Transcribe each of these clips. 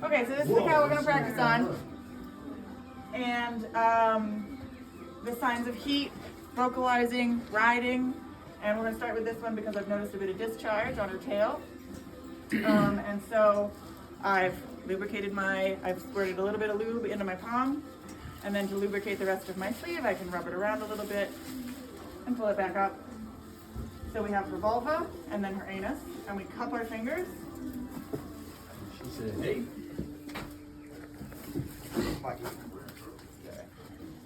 Okay, so this is the cow we're going to practice on. And the signs of heat, vocalizing, riding. And we're going to start with this one because I've noticed a bit of discharge on her tail. And so I've squirted a little bit of lube into my palm. And then to lubricate the rest of my sleeve, I can rub it around a little bit and pull it back up. So we have her vulva and then her anus. And we cup our fingers. She said, hey.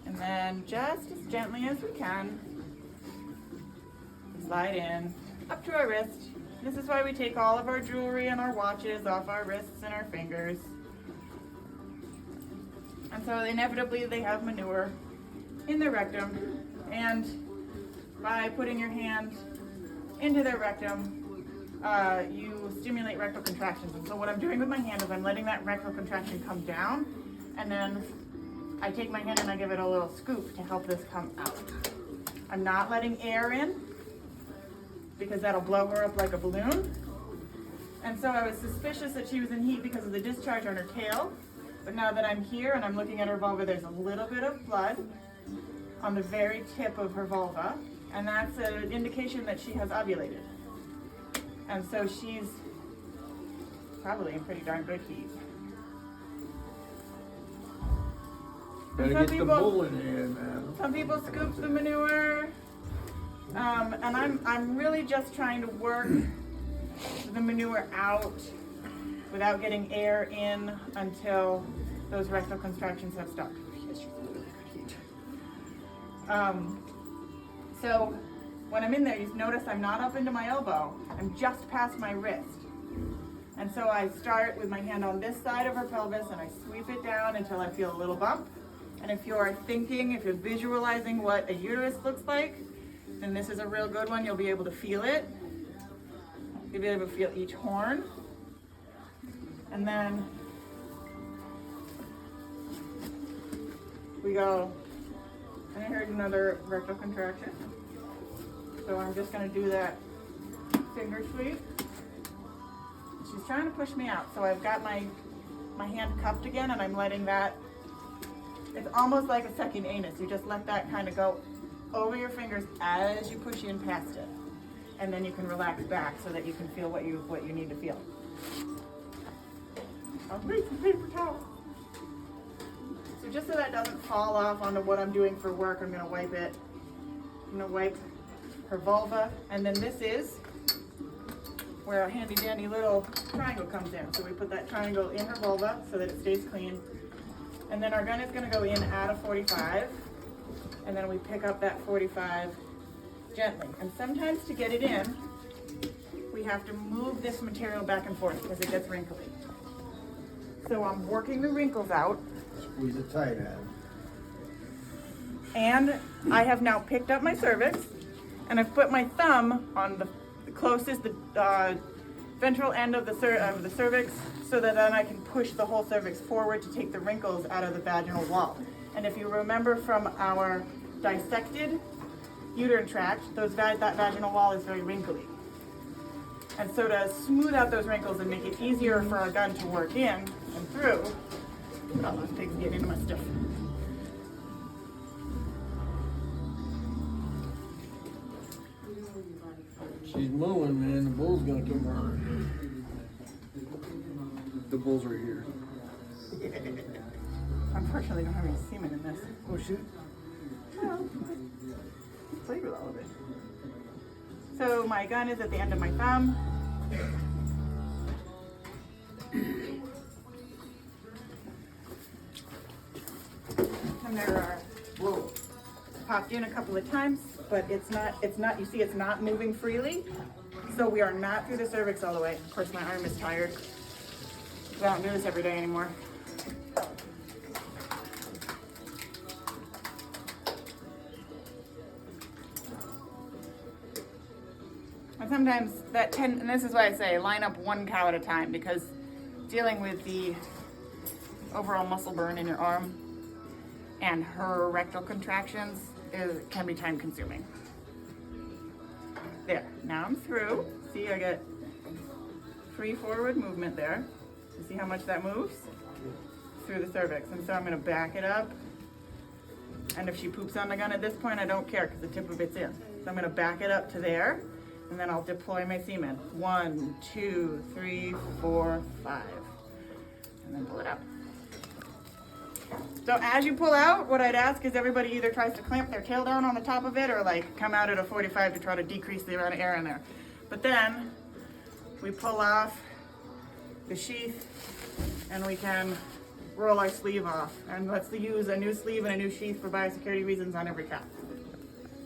And then just as gently as we can, slide in up to our wrist. This is why we take all of our jewelry and our watches off our wrists and our fingers. And so inevitably they have manure in their rectum. And by putting your hand into their rectum, you stimulate rectal contractions. And so what I'm doing with my hand is I'm letting that rectal contraction come down, and then I take my hand and I give it a little scoop to help this come out. I'm not letting air in because that'll blow her up like a balloon. And so I was suspicious that she was in heat because of the discharge on her tail. But now that I'm here and I'm looking at her vulva, there's a little bit of blood on the very tip of her vulva. And that's an indication that she has ovulated. And so she's probably in pretty darn good heat. Better get the bull in here, man. Some people scoop the manure. And I'm really just trying to work the manure out without getting air in until those rectal contractions have stopped. So when I'm in there, you notice I'm not up into my elbow. I'm just past my wrist. And so I start with my hand on this side of her pelvis and I sweep it down until I feel a little bump. And if you're visualizing what a uterus looks like, then this is a real good one. You'll be able to feel it. You'll be able to feel each horn. And then we go, and I heard another rectal contraction. So I'm just gonna do that finger sweep. She's trying to push me out. So I've got my hand cupped again and I'm letting that, it's almost like a second anus. You just let that kind of go over your fingers as you push in past it. And then you can relax back so that you can feel what you need to feel. I'll make some paper towel. So just so that doesn't fall off onto what I'm doing for work, I'm gonna wipe it. I'm gonna wipe her vulva, and then this is where a handy dandy little triangle comes in. So we put that triangle in her vulva so that it stays clean. And then our gun is gonna go in at a 45, and then we pick up that 45 gently. And sometimes to get it in, we have to move this material back and forth because it gets wrinkly. So I'm working the wrinkles out. Squeeze it tight, Adam. And I have now picked up my cervix, and I've put my thumb on the closest, the ventral end of the cervix, so that then I can push the whole cervix forward to take the wrinkles out of the vaginal wall. And if you remember from our dissected uterine tract, that vaginal wall is very wrinkly. And so to smooth out those wrinkles and make it easier for our gun to work in and through, oh, those pigs get into my stuff. She's moving, man. The bull's gonna come around. The bull's right here. Unfortunately, I don't have any semen in this. Oh, shit. Well, play with all of it. So my gun is at the end of my thumb. And there are, whoa, popped in a couple of times, but it's not, you see it's not moving freely. So we are not through the cervix all the way. Of course, my arm is tired. I don't do this every day anymore. And sometimes and this is why I say line up one cow at a time, because dealing with the overall muscle burn in your arm and her rectal contractions can be time consuming. There, now I'm through. See, I get free forward movement there. You see how much that moves? Through the cervix. And so I'm gonna back it up. And if she poops on the gun at this point, I don't care because the tip of it's in. So I'm gonna back it up to there, and then I'll deploy my semen. 1, 2, 3, 4, 5. And then pull it out. So as you pull out, what I'd ask is everybody either tries to clamp their tail down on the top of it or like come out at a 45 to try to decrease the amount of air in there. But then we pull off the sheath and we can roll our sleeve off. And let's use a new sleeve and a new sheath for biosecurity reasons on every cow.